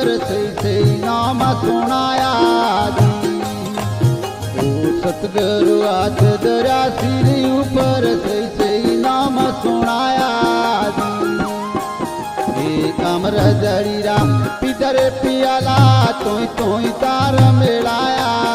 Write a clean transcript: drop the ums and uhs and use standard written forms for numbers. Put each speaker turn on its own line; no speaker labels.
થઈ નામ સુણાયા સતગુરુ હાથ દર્યા શ્રી ઉપર થઈ નામ સુણાયા કામ રજડીરા પિતર પિયાલા તોય તાર મેળાયા